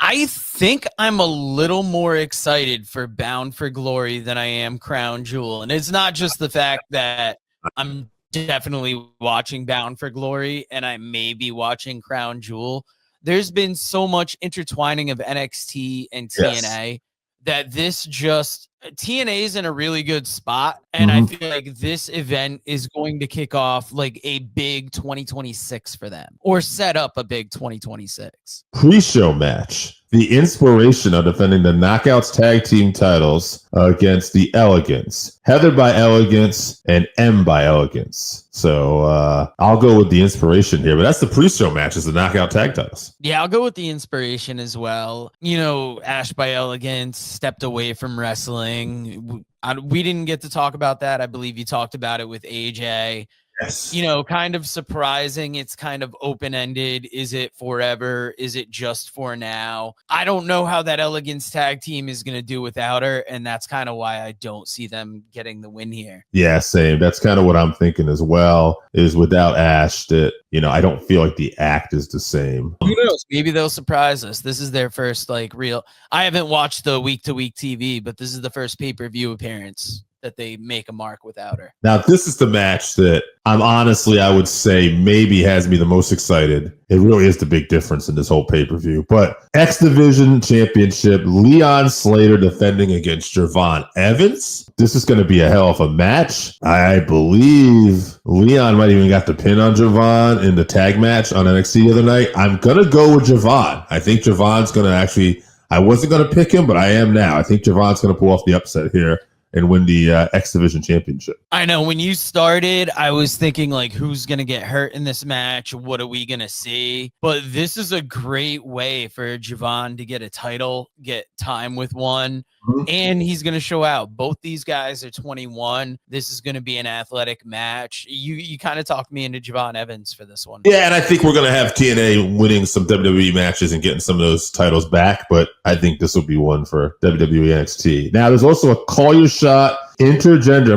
I think I'm a little more excited for Bound for Glory than I am Crown Jewel. And it's not just the fact that I'm definitely watching Bound for Glory and I may be watching Crown Jewel. There's been so much intertwining of NXT and TNA that TNA is in a really good spot. And I feel like this event is going to kick off like a big 2026 for them, or set up a big 2026. Pre-show match. The Inspiration are defending the Knockouts Tag Team titles against the Elegance. Heather by Elegance and M by Elegance. So I'll go with the Inspiration here, but that's the pre-show match, is the Knockout Tag titles. Yeah, I'll go with the Inspiration as well. You know, Ash by Elegance stepped away from wrestling. We didn't get to talk about that. I believe you talked about it with AJ. Yes. You know, kind of surprising. It's kind of open-ended. Is it forever? Is it just for now? I don't know how that Elegance tag team is going to do without her, and that's kind of why I don't see them getting the win here. Yeah, same. That's kind of what I'm thinking as well, is without Ash, that, you know, I don't feel like the act is the same. Who knows? Maybe they'll surprise us. This is their first, like, real... I haven't watched the week-to-week TV, but this is the first pay-per-view appearance that they make a mark without her. Now, this is the match that I would say maybe has me the most excited. It really is the big difference in this whole pay-per-view. But X Division Championship, Leon Slater defending against Javon Evans. This is going to be a hell of a match. I believe Leon might even got the pin on Javon in the tag match on NXT the other night. I'm going to go with Javon. I think Javon's going to actually... I wasn't going to pick him, but I am now. I think Javon's going to pull off the upset here and win the X Division Championship. I know when you started, I was thinking like, who's going to get hurt in this match? What are we going to see? But this is a great way for Javon to get a title, get time with one, and he's going to show out. Both these guys are 21. This is going to be an athletic match. You kind of talked me into Javon Evans for this one. Yeah, and I think we're going to have TNA winning some WWE matches and getting some of those titles back, but I think this will be one for WWE NXT. Now, there's also a Call Your Shot intergender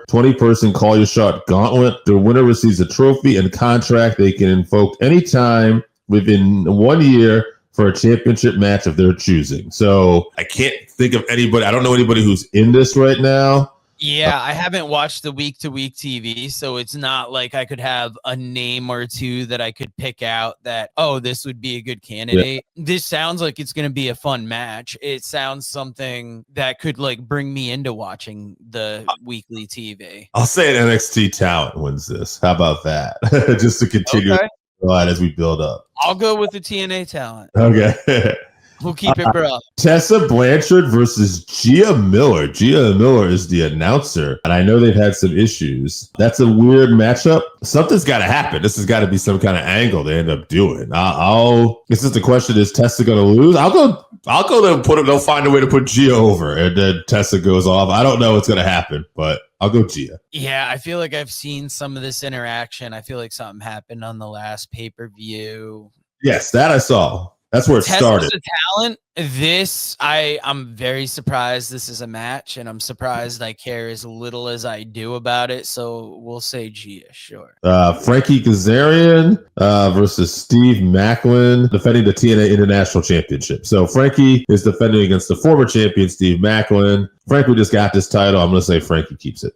20-person Call Your Shot gauntlet. The winner receives a trophy and contract they can invoke anytime within 1 year for a championship match of their choosing. So I can't think of anybody. I don't know anybody who's in this right now. Yeah, I haven't watched the week-to-week TV, so it's not like I could have a name or two that I could pick out that, oh, this would be a good candidate. Yeah. This sounds like it's going to be a fun match. It sounds something that could like bring me into watching the weekly TV. I'll say an NXT talent wins this. How about that? Just to continue as we build up. I'll go with the TNA talent. Okay. We'll keep it bro. Tessa Blanchard versus Gia Miller. Gia Miller is the announcer, and I know they've had some issues. That's a weird matchup. Something's got to happen. This has got to be some kind of angle they end up doing. This is the question: is Tessa going to lose? I'll go there and put it. They'll find a way to put Gia over, and then Tessa goes off. I don't know what's going to happen, but I'll go Gia. Yeah, I feel like I've seen some of this interaction. I feel like something happened on the last pay-per-view. Yes, that I saw. That's where it started. A talent. I'm very surprised this is a match, and I'm surprised I care as little as I do about it. So we'll say Gia, sure. Frankie Kazarian versus Steve Macklin defending the TNA International Championship. So Frankie is defending against the former champion Steve Macklin. Frankie just got this title. I'm going to say Frankie keeps it.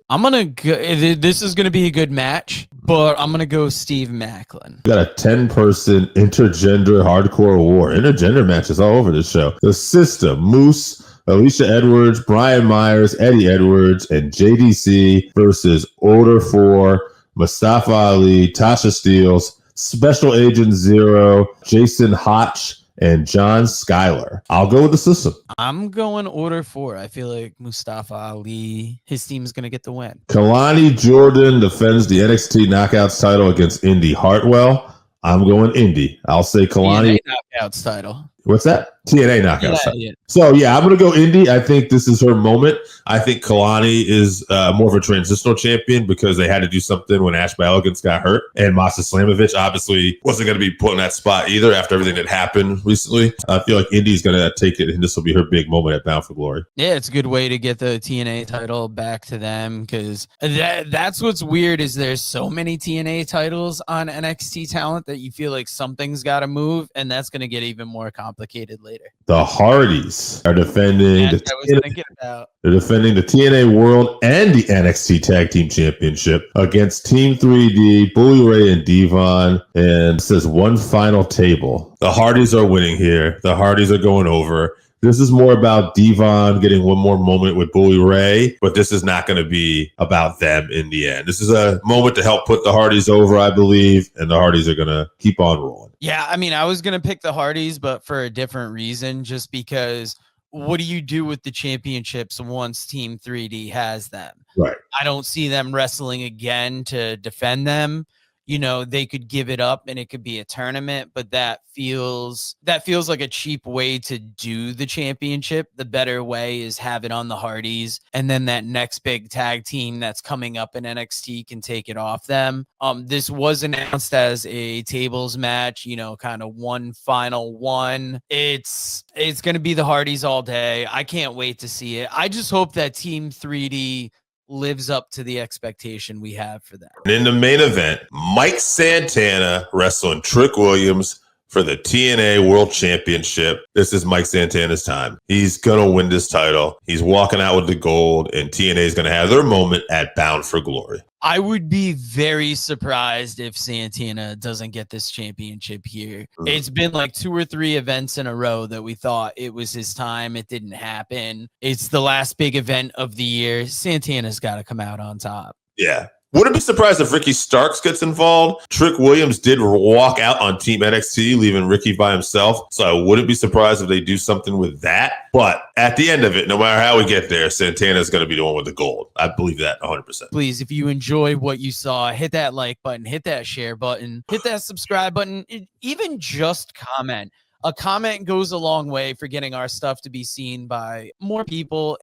This is going to be a good match, but I'm going to go Steve Macklin. We got a 10-person intergender hardcore war. Intergender matches all over this show. The System, Moose, Alicia Edwards, Brian Myers, Eddie Edwards, and JDC versus Order 4, Mustafa Ali, Tasha Steeles, Special Agent Zero, Jason Hotch, and John Schuyler. I'll go with the System. I'm going Order 4. I feel like Mustafa Ali, his team's going to get the win. Kalani Jordan defends the NXT Knockouts title against Indy Hartwell. I'm going Indy. I'll say Kalani. TNA Knockouts title. What's that? TNA Knockouts title. Yeah. So, yeah, I'm going to go Indy. I think this is her moment. I think Kalani is more of a transitional champion because they had to do something when Ash by Elegance got hurt. And Masa Slamovich obviously wasn't going to be put in that spot either after everything that happened recently. I feel like Indy's going to take it, and this will be her big moment at Bound for Glory. Yeah, it's a good way to get the TNA title back to them because that's what's weird is there's so many TNA titles on NXT talent that you feel like something's got to move, and that's going to get even more complicated complicated later. The Hardys are defending That's what I was thinking about. They're defending the TNA World and the NXT Tag Team Championship against Team 3D, Bully Ray and Devon. And it says one final table. The Hardys are winning here. The Hardys are going over. This is more about Devon getting one more moment with Bully Ray, but this is not going to be about them in the end. This is a moment to help put the Hardys over, I believe, and the Hardys are going to keep on rolling. Yeah, I mean, I was going to pick the Hardys, but for a different reason, just because what do you do with the championships once Team 3D has them? Right. I don't see them wrestling again to defend them. You know, they could give it up and it could be a tournament, but that feels like a cheap way to do the championship. The better way is have it on the Hardys, and then that next big tag team that's coming up in NXT can take it off them. This was announced as a tables match, you know, kind of one final one. It's going to be the Hardys all day. I can't wait to see it. I just hope that Team 3D lives up to the expectation we have for them. And in the main event, Mike Santana wrestling Trick Williams for the TNA World Championship. This is Mike Santana's time. He's going to win this title. He's walking out with the gold, and TNA is going to have their moment at Bound for Glory. I would be very surprised if Santana doesn't get this championship here. It's been like 2 or 3 events in a row that we thought it was his time. It didn't happen. It's the last big event of the year. Santana's got to come out on top. Yeah. Wouldn't be surprised if Ricky Starks gets involved. Trick Williams did walk out on Team NXT, leaving Ricky by himself. So I wouldn't be surprised if they do something with that. But at the end of it, no matter how we get there, Santana's going to be the one with the gold. I believe that 100%. Please, if you enjoy what you saw, hit that like button, hit that share button, hit that subscribe button, even just comment. A comment goes a long way for getting our stuff to be seen by more people.